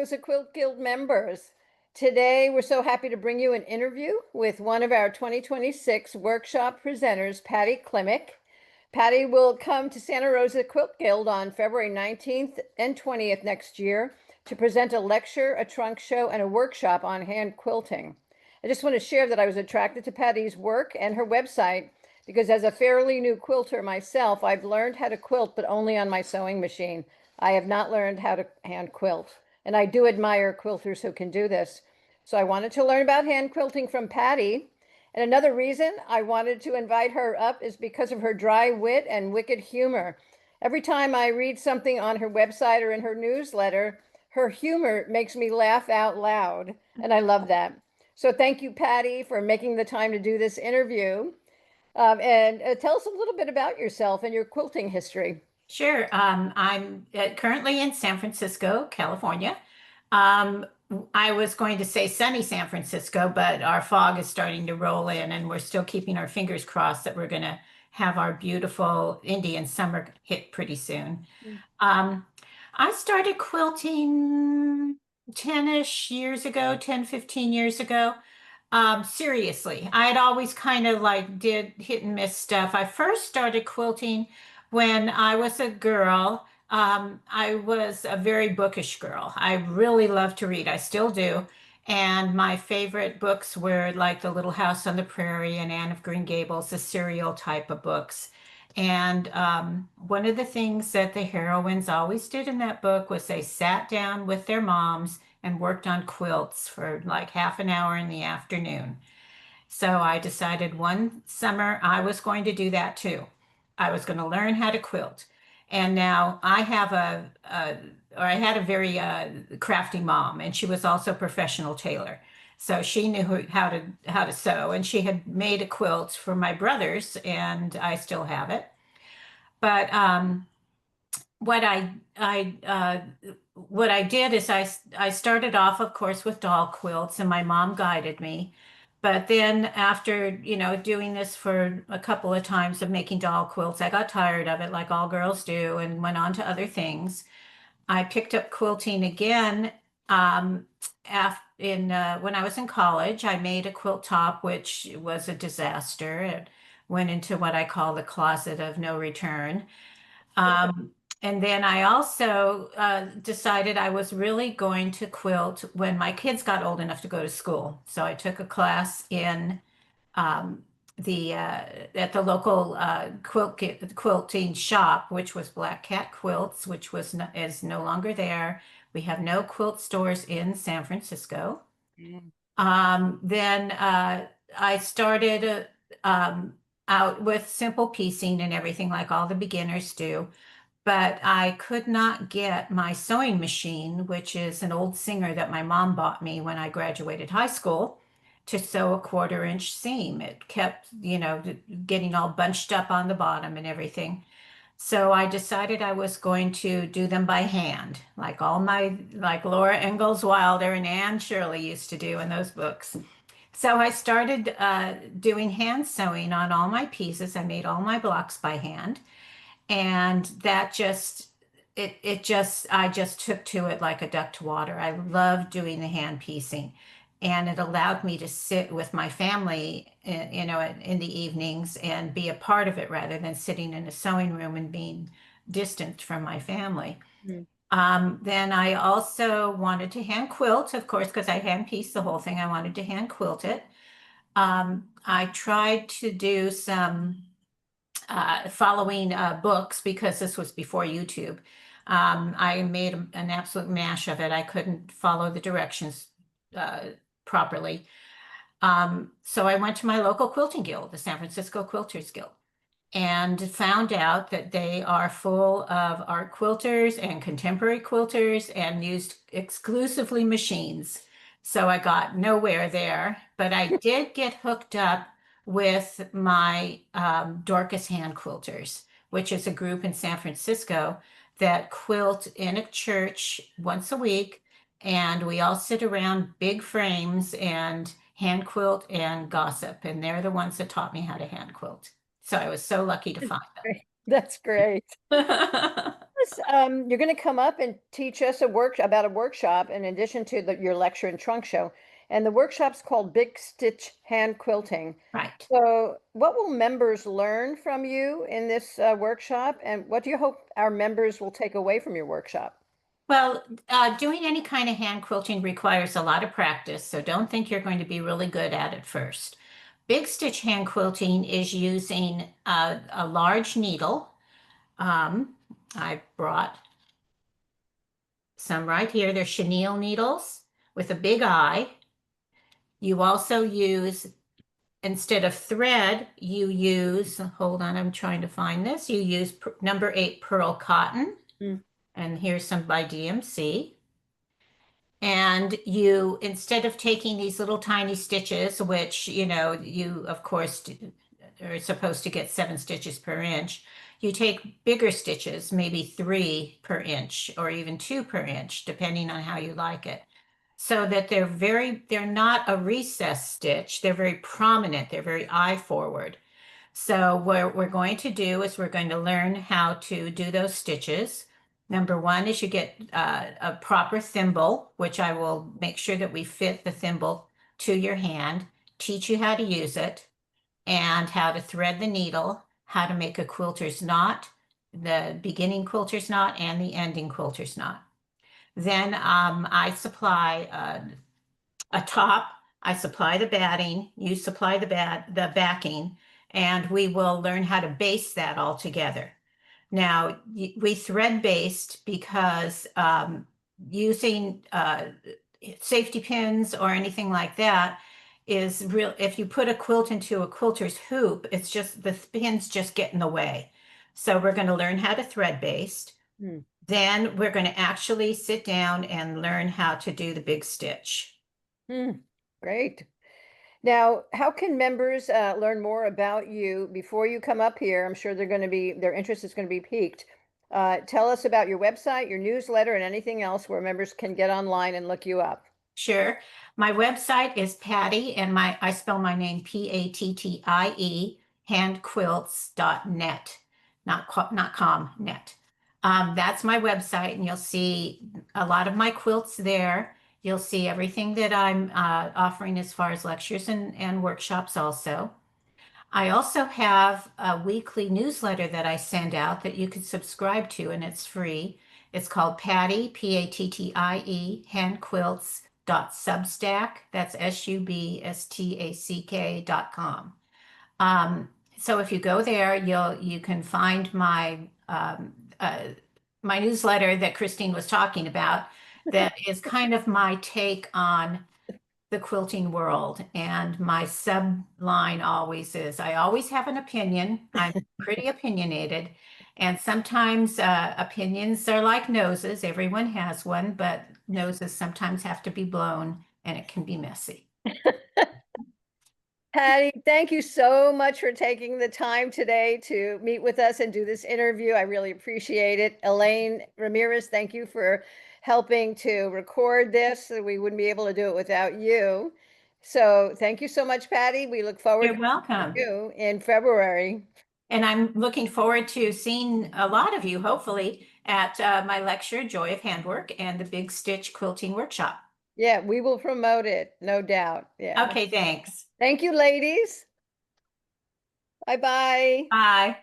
Rosa Quilt Guild members. Today, we're so happy to bring you an interview with one of our 2026 workshop presenters, Pattie Klimek. Pattie will come to Santa Rosa Quilt Guild on February 19th and 20th next year to present a lecture, a trunk show, and a workshop on hand quilting. I just want to share that I was attracted to Pattie's work and her website because as a fairly new quilter myself, I've learned how to quilt, but only on my sewing machine. I have not learned how to hand quilt, and I do admire quilters who can do this. So I wanted to learn about hand quilting from Pattie. And another reason I wanted to invite her up is because of her dry wit and wicked humor. Every time I read something on her website or in her newsletter, her humor makes me laugh out loud, and I love that. So thank you, Pattie, for making the time to do this interview. And tell us a little bit about yourself and your quilting history. Sure. I'm currently in San Francisco, California. Um, I was going to say sunny San Francisco, but our fog is starting to roll in, and we're still keeping our fingers crossed that we're going to have our beautiful Indian summer hit pretty soon. Um, I started quilting 10-ish years ago, 10, 15 years ago. Seriously, I had always kind of like did hit and miss stuff. I first started quilting when I was a girl. I was a very bookish girl. I really loved to read. I still do. And my favorite books were like The Little House on the Prairie and Anne of Green Gables, the serial type of books. And one of the things that the heroines always did in that book was they sat down with their moms and worked on quilts for like half an hour in the afternoon. So I decided one summer I was going to do that too. I was going to learn how to quilt. And now I have or I had a very crafty mom, and she was also a professional tailor. So she knew how to sew, and she had made a quilt for my brothers, and I still have it. But what what I did is I started off, of course, with doll quilts, and my mom guided me. But then after, doing this for a couple of times of making doll quilts, I got tired of it, like all girls do, and went on to other things. I picked up quilting again when I was in college. I made a quilt top, which was a disaster. It went into what I call the closet of no return. Um, and then I also decided I was really going to quilt when my kids got old enough to go to school. So I took a class in um, the at the local quilting shop, which was Black Cat Quilts, which is no longer there. We have no quilt stores in San Francisco. Mm. Then I started out with simple piecing and everything like all the beginners do. But I could not get my sewing machine, which is an old Singer that my mom bought me when I graduated high school, to sew a 1/4 inch seam. It kept, getting all bunched up on the bottom and everything. So I decided I was going to do them by hand, like Laura Ingalls Wilder and Anne Shirley used to do in those books. So I started doing hand sewing on all my pieces. I made all my blocks by hand. And that I just took to it like a duck to water. I love doing the hand piecing. And it allowed me to sit with my family, in the evenings and be a part of it rather than sitting in a sewing room and being distant from my family. Mm. Then I also wanted to hand quilt, of course, because I hand pieced the whole thing. I wanted to hand quilt it. I tried to do some following books because this was before YouTube. I made an absolute mash of it. I couldn't follow the directions properly. So I went to my local quilting guild, the San Francisco Quilters Guild, and found out that they are full of art quilters and contemporary quilters and used exclusively machines. So I got nowhere there, but I did get hooked up with my Dorcas Hand Quilters, which is a group in San Francisco that quilt in a church once a week. And we all sit around big frames and hand quilt and gossip. And they're the ones that taught me how to hand quilt. So I was so lucky to find Great. That's great. them. us, you're going to come up and teach us about a workshop in addition to your lecture and trunk show. And the workshop's called Big Stitch Hand Quilting. Right. So what will members learn from you in this workshop? And what do you hope our members will take away from your workshop? Well, doing any kind of hand quilting requires a lot of practice, so don't think you're going to be really good at it first. Big stitch hand quilting is using a large needle. I brought some right here. They're chenille needles with a big eye. You also use, instead of thread, you use, hold on, I'm trying to find this. You use number 8 pearl cotton. Mm. And here's some by DMC. And you, instead of taking these little tiny stitches, which, you of course are supposed to get 7 stitches per inch, you take bigger stitches, maybe 3 per inch or even 2 per inch, depending on how you like it. So that they're not a recessed stitch. They're very prominent. They're very eye forward. So what we're going to do is we're going to learn how to do those stitches. Number one is you get a proper thimble, which I will make sure that we fit the thimble to your hand, teach you how to use it, and how to thread the needle, how to make a quilter's knot, the beginning quilter's knot and the ending quilter's knot. Then I supply a top, I supply the batting, you supply the backing, and we will learn how to baste that all together. Now, we thread based because using safety pins or anything like that is real. If you put a quilt into a quilter's hoop, it's just the pins just get in the way. So we're going to learn how to thread based. Mm. Then we're going to actually sit down and learn how to do the big stitch. Great. Now, how can members learn more about you before you come up here? I'm sure their interest is going to be piqued. Tell us about your website, your newsletter, and anything else where members can get online and look you up. Sure. My website is Pattie, and I spell my name Pattie, handquilts.net, not com, net. That's my website, and you'll see a lot of my quilts there. You'll see everything that I'm offering as far as lectures and workshops also. I also have a weekly newsletter that I send out that you can subscribe to, and it's free. It's called Pattie, Pattie, handquilts.substack. That's substack.com. So if you go there, you can find my my newsletter that Christine was talking about. That is kind of my take on the quilting world. And my subline always is, I always have an opinion. I'm pretty opinionated. And sometimes opinions are like noses. Everyone has one, but noses sometimes have to be blown and it can be messy. Pattie, thank you so much for taking the time today to meet with us and do this interview. I really appreciate it. Elaine Ramirez, thank you for helping to record this. We wouldn't be able to do it without you. So thank you so much, Pattie. We look forward You're welcome. to you in February. And I'm looking forward to seeing a lot of you, hopefully, at my lecture, Joy of Handwork, and the Big Stitch Quilting Workshop. Yeah, we will promote it, no doubt. Yeah. Okay, thanks. Thank you, ladies. Bye-bye. Bye.